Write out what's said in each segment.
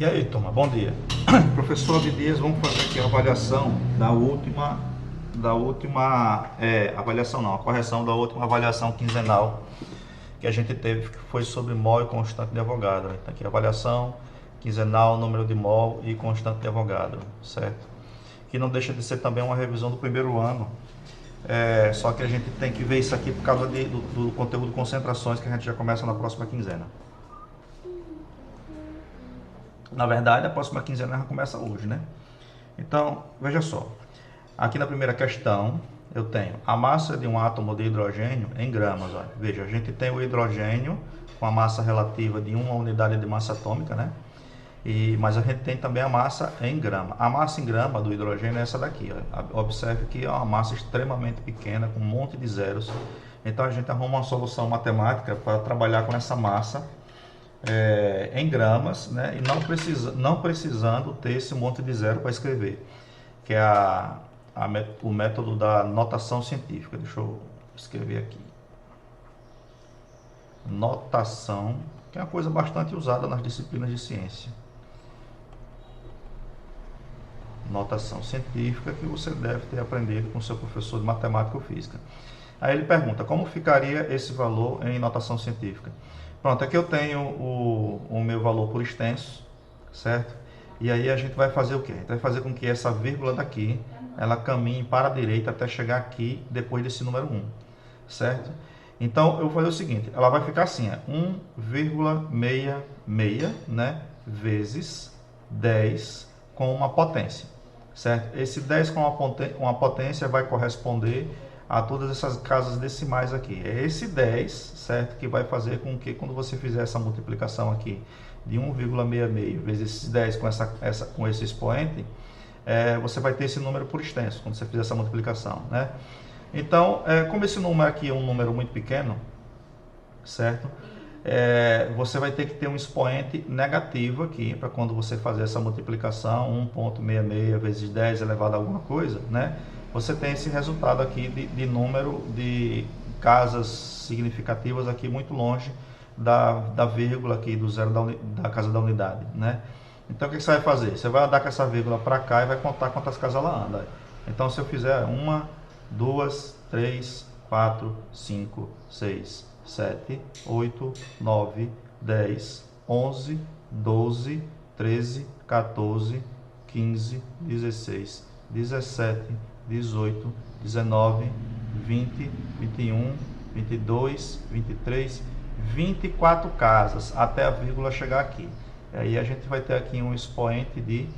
E aí, turma, bom dia. Professor Abdias, vamos fazer aqui a avaliação a correção da última avaliação quinzenal que a gente teve, que foi sobre mol e constante de Avogadro. Então, aqui avaliação quinzenal, número de mol e constante de Avogadro, certo? Que não deixa de ser também uma revisão do primeiro ano, só que a gente tem que ver isso aqui por causa do conteúdo de concentrações que a gente já começa na próxima quinzena. Na verdade, a próxima quinzena já começa hoje, né? Então, veja só. Aqui na primeira questão, eu tenho a massa de um átomo de hidrogênio em gramas. Olha. Veja, a gente tem o hidrogênio com a massa relativa de 1 unidade de massa atômica, né? Mas a gente tem também a massa em grama. A massa em grama do hidrogênio é essa daqui. Ó. Observe que é uma massa extremamente pequena, com um monte de zeros. Então, a gente arruma uma solução matemática para trabalhar com essa massa em gramas, né? E não precisando ter esse monte de zero para escrever, que é o método da notação científica. Deixa eu escrever aqui. Notação, que é uma coisa bastante usada nas disciplinas de ciência. Notação científica que você deve ter aprendido com seu professor de matemática ou física. Aí ele pergunta, como ficaria esse valor em notação científica? Pronto, aqui eu tenho o meu valor por extenso, certo? E aí a gente vai fazer o quê? A gente vai fazer com que essa vírgula daqui, ela caminhe para a direita até chegar aqui, depois desse número 1, certo? Então, eu vou fazer o seguinte, ela vai ficar assim, 1,66, né, vezes 10 com uma potência, certo? Esse 10 com uma potência vai corresponder a todas essas casas decimais aqui. É esse 10, certo, que vai fazer com que quando você fizer essa multiplicação aqui de 1,66 vezes esses 10 com esse expoente, você vai ter esse número por extenso, quando você fizer essa multiplicação, né? Então, como esse número aqui é um número muito pequeno, certo? Você vai ter que ter um expoente negativo aqui, para quando você fazer essa multiplicação, 1,66 vezes 10 elevado a alguma coisa, né? Você tem esse resultado aqui de número de casas significativas aqui muito longe da vírgula aqui, do zero da casa da unidade, né? Então, o que você vai fazer? Você vai andar com essa vírgula para cá e vai contar quantas casas ela anda. Então, se eu fizer 1, 2, 3, 4, 5, 6, 7, 8, 9, 10, 11, 12, 13, 14, 15, 16, 17, 18, 19, 20, 21, 22, 23, 24 casas até a vírgula chegar aqui. E aí a gente vai ter aqui um expoente de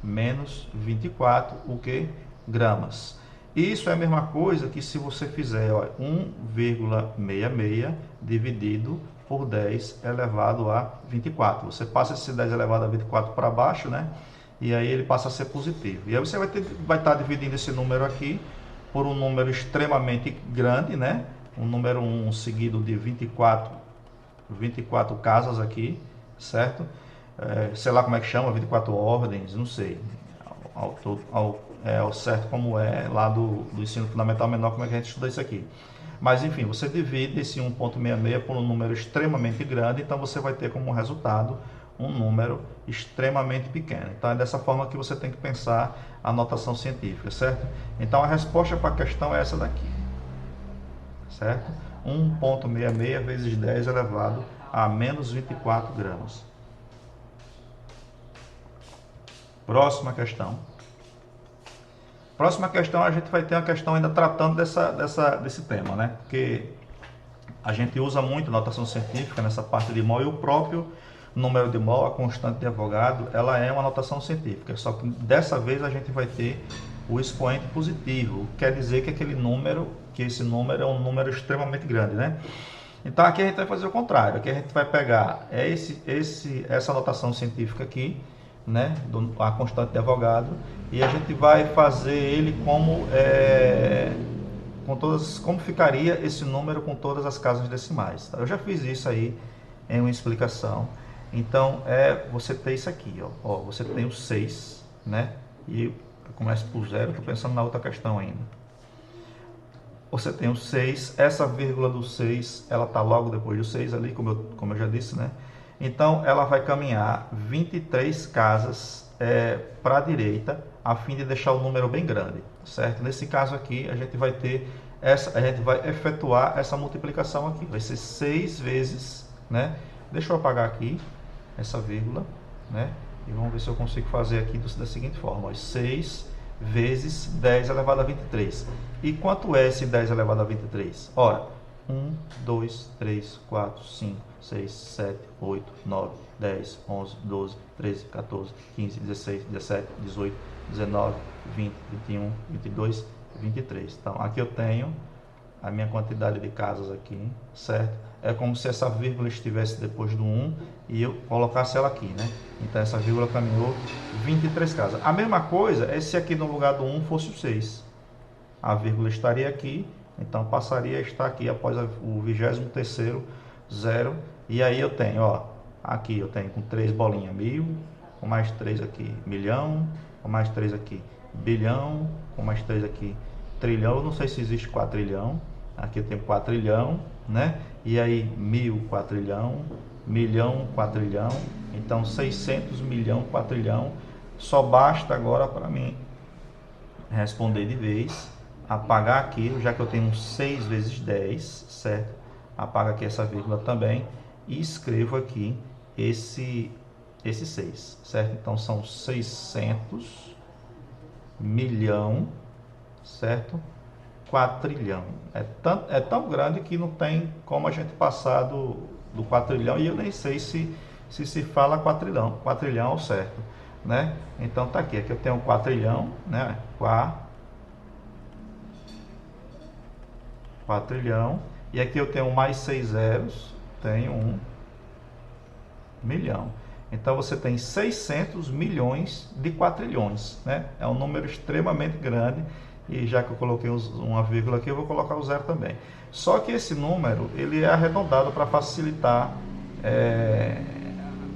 menos 24, o que? Gramas. Isso é a mesma coisa que se você fizer 1,66 dividido por 10 elevado a 24. Você passa esse 10 elevado a 24 para baixo, né? E aí ele passa a ser positivo. E aí você vai estar dividindo esse número aqui por um número extremamente grande, né? Um número 1 seguido de 24 casas aqui, certo? Sei lá como é que chama, 24 ordens, não sei. Ao certo como é lá do ensino fundamental menor, como é que a gente estuda isso aqui. Mas enfim, você divide esse 1,66 por um número extremamente grande, então você vai ter como resultado um número extremamente pequeno. Então é dessa forma que você tem que pensar a notação científica, certo? Então a resposta para a questão é essa daqui, certo? 1,66 vezes 10 elevado a menos 24 gramas. Próxima questão. Próxima questão, a gente vai ter uma questão ainda tratando desse tema, né? Porque a gente usa muito notação científica nessa parte de mol, e o próprio número de mol, a constante de Avogadro, ela é uma notação científica, só que dessa vez a gente vai ter o expoente positivo, quer dizer que esse número é um número extremamente grande, né? Então aqui a gente vai fazer o contrário, aqui a gente vai pegar essa notação científica aqui, né, a constante de Avogadro, e a gente vai fazer ele como ficaria esse número com todas as casas decimais. Eu já fiz isso aí em uma explicação. Então você tem isso aqui, ó, você tem o 6, né, e eu começo por 0, estou pensando na outra questão ainda. Você tem o 6, essa vírgula do 6, ela está logo depois do 6 ali, como eu já disse, né? Então, ela vai caminhar 23 casas para a direita, a fim de deixar o número bem grande, certo? Nesse caso aqui, a gente vai efetuar essa multiplicação aqui. Vai ser 6 vezes, né? Deixa eu apagar aqui essa vírgula, né? E vamos ver se eu consigo fazer aqui da seguinte forma, ó, 6 vezes 10 elevado a 23. E quanto é esse 10 elevado a 23? Ora, 1, 2, 3, 4, 5, 6, 7, 8, 9, 10, 11, 12, 13, 14, 15, 16, 17, 18, 19, 20, 21, 22, 23. Então, aqui eu tenho a minha quantidade de casas aqui, certo? É como se essa vírgula estivesse depois do 1 e eu colocasse ela aqui, né? Então, essa vírgula caminhou 23 casas. A mesma coisa é se aqui no lugar do 1 fosse o 6. A vírgula estaria aqui, então passaria a estar aqui após o 23º zero. E aí eu tenho, ó, aqui eu tenho com 3 bolinhas 1000, com mais 3 aqui milhão, com mais 3 aqui bilhão, com mais 3 aqui trilhão. Eu não sei se existe quatrilhão. Aqui eu tenho quatrilhão, né? E aí 1000 quatrilhão, milhão quatrilhão, então 600 milhão quatrilhão. Só basta agora para mim responder de vez, apagar aquilo, já que eu tenho 6 vezes 10, certo? Apaga aqui essa vírgula também e escrevo aqui esse 6, certo? Então são 600 milhão, certo? Quatrilhão. É tão grande que não tem como a gente passar do quatrilhão, e eu nem sei se fala quatrilhão ao certo, né? Então tá aqui eu tenho quatrilhão, né? Quatrilhão, e aqui eu tenho mais 6 zeros, tenho 1 milhão. Então você tem 600 milhões de quatrilhões, né? É um número extremamente grande. E já que eu coloquei uma vírgula aqui, eu vou colocar o zero também. Só que esse número, ele é arredondado para facilitar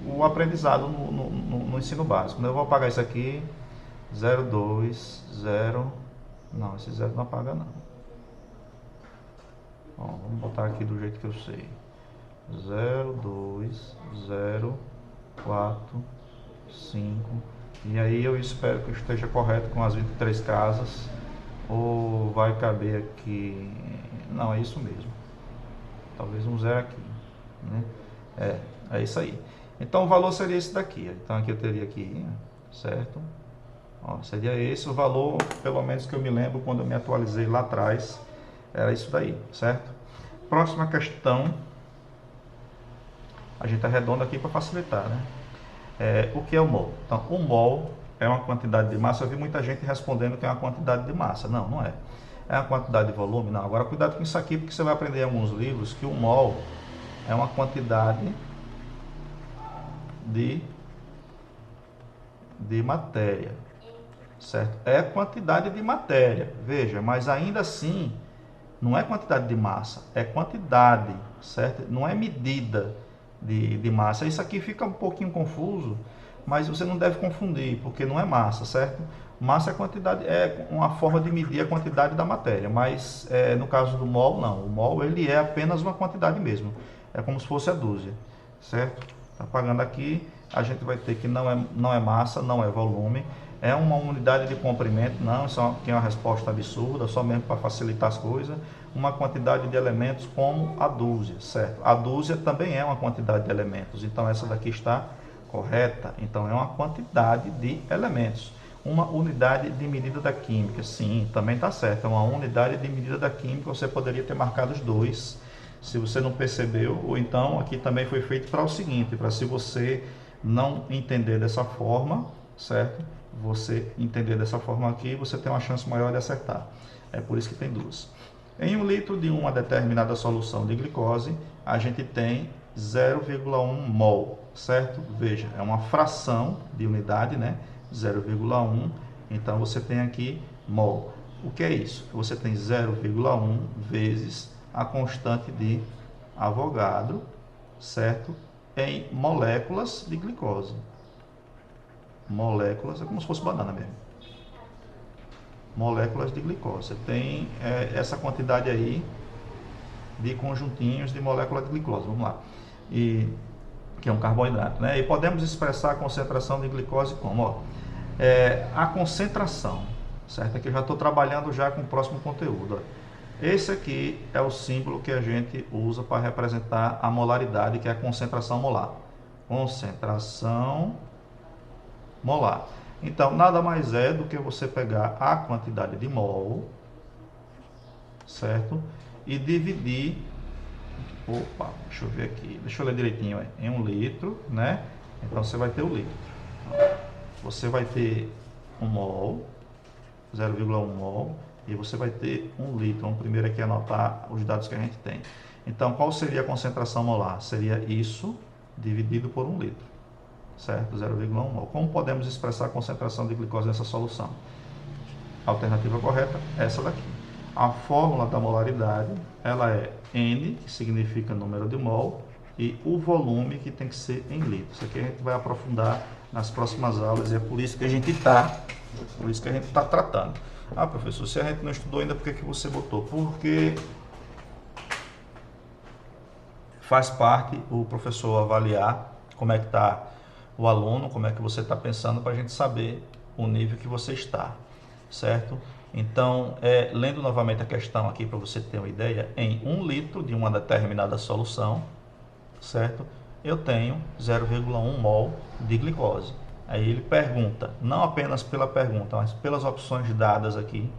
o aprendizado no ensino básico. Eu vou apagar isso aqui, 0,2, 0... Não, esse zero não apaga não. Bom, vamos botar aqui do jeito que eu sei. 0,2, 0, 4, 5... E aí eu espero que eu esteja correto com as 23 casas. Ou vai caber aqui... Não, é isso mesmo. Talvez um zero aqui, né? É isso aí. Então o valor seria esse daqui. Então aqui eu teria aqui, certo? Ó, seria esse o valor, pelo menos que eu me lembro quando eu me atualizei lá atrás. Era isso daí, certo? Próxima questão. A gente arredonda aqui para facilitar, né? O que é o mol? Então, o mol é uma quantidade de massa. Eu vi muita gente respondendo que é uma quantidade de massa. Não, não é. É uma quantidade de volume? Não. Agora, cuidado com isso aqui, porque você vai aprender em alguns livros que o mol é uma quantidade de matéria, certo? É quantidade de matéria, veja, mas ainda assim, não é quantidade de massa, é quantidade, certo? Não é medida de massa. Isso aqui fica um pouquinho confuso, mas você não deve confundir, porque não é massa, certo? Massa é quantidade, é uma forma de medir a quantidade da matéria, mas no caso do mol, não. O mol, ele é apenas uma quantidade mesmo. É como se fosse a dúzia, certo? Apagando aqui, a gente vai ter que não é massa, não é volume, é uma unidade de comprimento, não, isso aqui é uma resposta absurda, só mesmo para facilitar as coisas. Uma quantidade de elementos como a dúzia, certo? A dúzia também é uma quantidade de elementos, então essa daqui está correta. Então é uma quantidade de elementos. Uma unidade de medida da química, sim, também está certo, é uma unidade de medida da química. Você poderia ter marcado os dois, se você não percebeu, ou então aqui também foi feito para o seguinte, para se você não entender dessa forma, certo? Você entender dessa forma aqui, você tem uma chance maior de acertar. É por isso que tem duas. Em 1 litro de uma determinada solução de glicose, a gente tem 0,1 mol, certo? Veja, é uma fração de unidade, né? 0,1, então você tem aqui mol. O que é isso? Você tem 0,1 vezes a constante de Avogadro, certo? Em moléculas de glicose. Moléculas, é como se fosse banana mesmo. Moléculas de glicose. Você tem essa quantidade aí de conjuntinhos de molécula de glicose. Vamos lá. E que é um carboidrato, né? E podemos expressar a concentração de glicose como? Ó, a concentração, certo? Aqui eu já estou trabalhando já com o próximo conteúdo. Ó. Esse aqui é o símbolo que a gente usa para representar a molaridade, que é a concentração molar. Concentração molar. Então, nada mais é do que você pegar a quantidade de mol, certo? E dividir, opa, deixa eu ver aqui, deixa eu ler direitinho, em 1 litro, né? Então, você vai ter o litro. Você vai ter 1 mol, 0,1 mol, e você vai ter 1 litro. Vamos primeiro aqui anotar os dados que a gente tem. Então, qual seria a concentração molar? Seria isso dividido por 1 litro, certo? 0,1 mol. Como podemos expressar a concentração de glicose nessa solução? A alternativa correta é essa daqui. A fórmula da molaridade, ela é N, que significa número de mol, e o volume, que tem que ser em litros. Isso aqui a gente vai aprofundar nas próximas aulas, e é por isso que a gente está tratando. Ah, professor, se a gente não estudou ainda, por que você botou? Porque faz parte o professor avaliar como é que está o aluno, como é que você está pensando, para a gente saber o nível que você está, certo? Então, lendo novamente a questão aqui para você ter uma ideia, em 1 litro de uma determinada solução, certo? Eu tenho 0,1 mol de glicose. Aí ele pergunta, não apenas pela pergunta, mas pelas opções dadas aqui,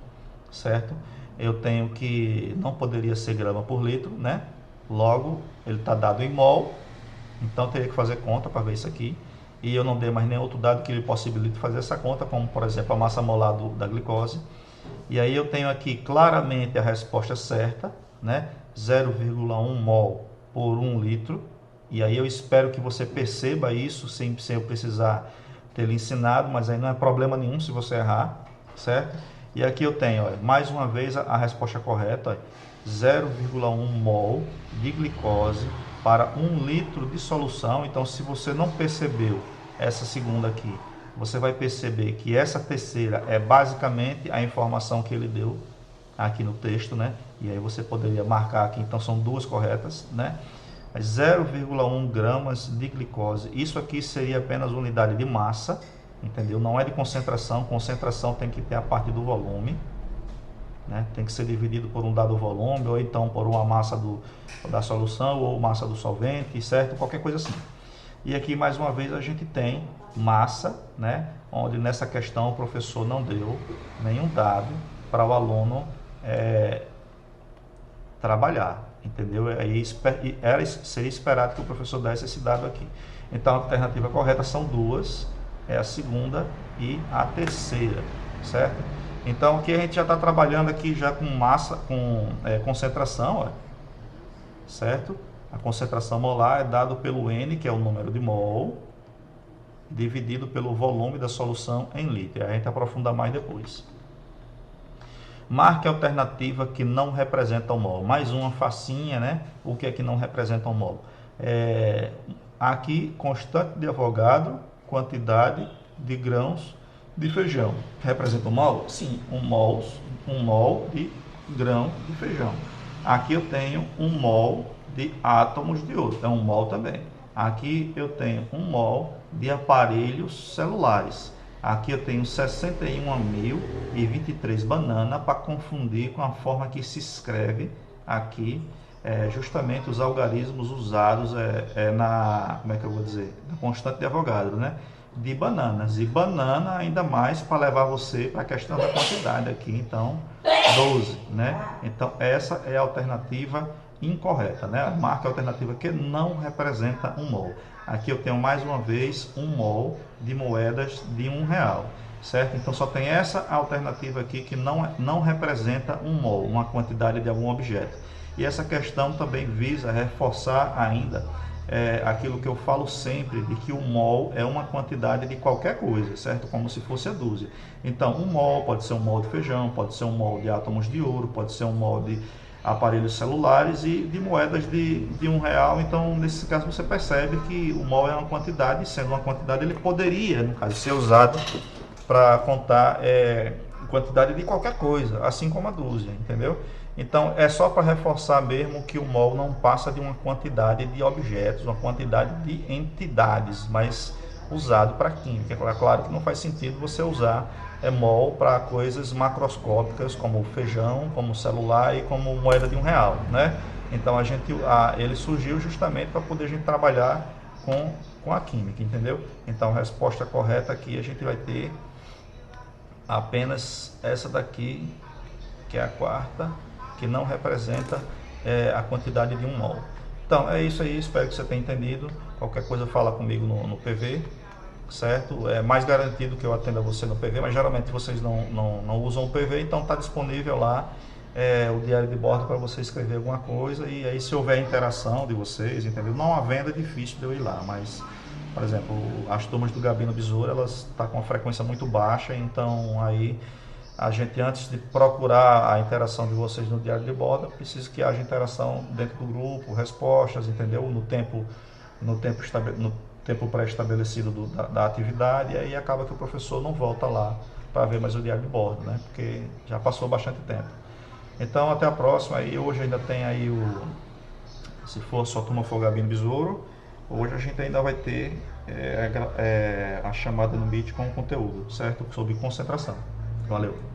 certo? Eu tenho que não poderia ser grama por litro, né? Logo, ele está dado em mol, então eu teria que fazer conta para ver isso aqui. E eu não dei mais nenhum outro dado que lhe possibilite fazer essa conta, como por exemplo a massa molar da glicose. E aí eu tenho aqui claramente a resposta certa, né? 0,1 mol por 1 litro. E aí eu espero que você perceba isso sem eu precisar ter lhe ensinado, mas aí não é problema nenhum se você errar, certo? E aqui eu tenho, ó, mais uma vez a resposta correta, 0,1 mol de glicose para 1 litro de solução. Então, se você não percebeu essa segunda aqui, você vai perceber que essa terceira é basicamente a informação que ele deu aqui no texto, né? E aí você poderia marcar aqui, então são duas corretas, né? 0,1 gramas de glicose. Isso aqui seria apenas unidade de massa, entendeu? Não é de concentração. Concentração tem que ter a parte do volume, né? Tem que ser dividido por um dado volume, ou então por uma massa da solução, ou massa do solvente, certo? Qualquer coisa assim. E aqui, mais uma vez, a gente tem massa, né? Onde nessa questão o professor não deu nenhum dado para o aluno trabalhar. Entendeu? Aí seria esperado que o professor desse esse dado aqui. Então a alternativa correta são duas, é a segunda e a terceira, certo? Então aqui a gente já está trabalhando aqui já com massa, com concentração, ó, certo? A concentração molar é dado pelo N, que é o número de mol, dividido pelo volume da solução em litro. Aí a gente aprofunda mais depois. Marque a alternativa que não representa o mol. Mais uma facinha, né? O que é que não representa o mol? Aqui, constante de Avogadro, quantidade de grãos de feijão. Representa o mol? Sim, um mol de grão de feijão. Aqui eu tenho 1 mol de átomos de ouro. É um mol também. Aqui eu tenho 1 mol de aparelhos celulares. Aqui eu tenho 61.023 bananas, para confundir com a forma que se escreve aqui, justamente os algarismos usados como é que eu vou dizer? Na constante de Avogadro, né? De bananas. E banana ainda mais para levar você para a questão da quantidade aqui, então 12, né? Então essa é a alternativa incorreta, né? Marca a alternativa que não representa 1 mol. Aqui eu tenho mais uma vez 1 mol de moedas de R$1, certo? Então só tem essa alternativa aqui que não representa 1 mol, uma quantidade de algum objeto. E essa questão também visa reforçar ainda aquilo que eu falo sempre, de que o mol é uma quantidade de qualquer coisa, certo? Como se fosse a dúzia. Então 1 mol pode ser 1 mol de feijão, pode ser 1 mol de átomos de ouro, pode ser 1 mol de aparelhos celulares e de moedas de R$1. Então, nesse caso, você percebe que o mol é uma quantidade, sendo uma quantidade, ele poderia, no caso, ser usado para contar quantidade de qualquer coisa, assim como a dúzia, entendeu? Então, é só para reforçar mesmo que o mol não passa de uma quantidade de objetos, uma quantidade de entidades, mas usado para química. É claro que não faz sentido você usar mol para coisas macroscópicas como feijão, como celular e como moeda de R$ 1, né? Então ele surgiu justamente para poder a gente trabalhar com a química, entendeu? Então a resposta correta aqui a gente vai ter apenas essa daqui, que é a quarta, que não representa a quantidade de 1 mol. Então é isso aí, espero que você tenha entendido. Qualquer coisa fala comigo no PV, certo? É mais garantido que eu atenda você no PV, mas geralmente vocês não usam o PV, então está disponível lá o diário de bordo para você escrever alguma coisa, e aí se houver interação de vocês, entendeu? Não havendo, é difícil de eu ir lá, mas, por exemplo, as turmas do Gabino Besouro, elas estão com uma frequência muito baixa, então aí a gente, antes de procurar a interação de vocês no diário de bordo, precisa que haja interação dentro do grupo, respostas, entendeu? No tempo pré-estabelecido da atividade, e aí acaba que o professor não volta lá para ver mais o diário de bordo, né? Porque já passou bastante tempo. Então, até a próxima. E hoje ainda tem aí se for só turma for Gabino Besouro, hoje a gente ainda vai ter a chamada no Meet com o conteúdo, certo? Sobre concentração. Valeu!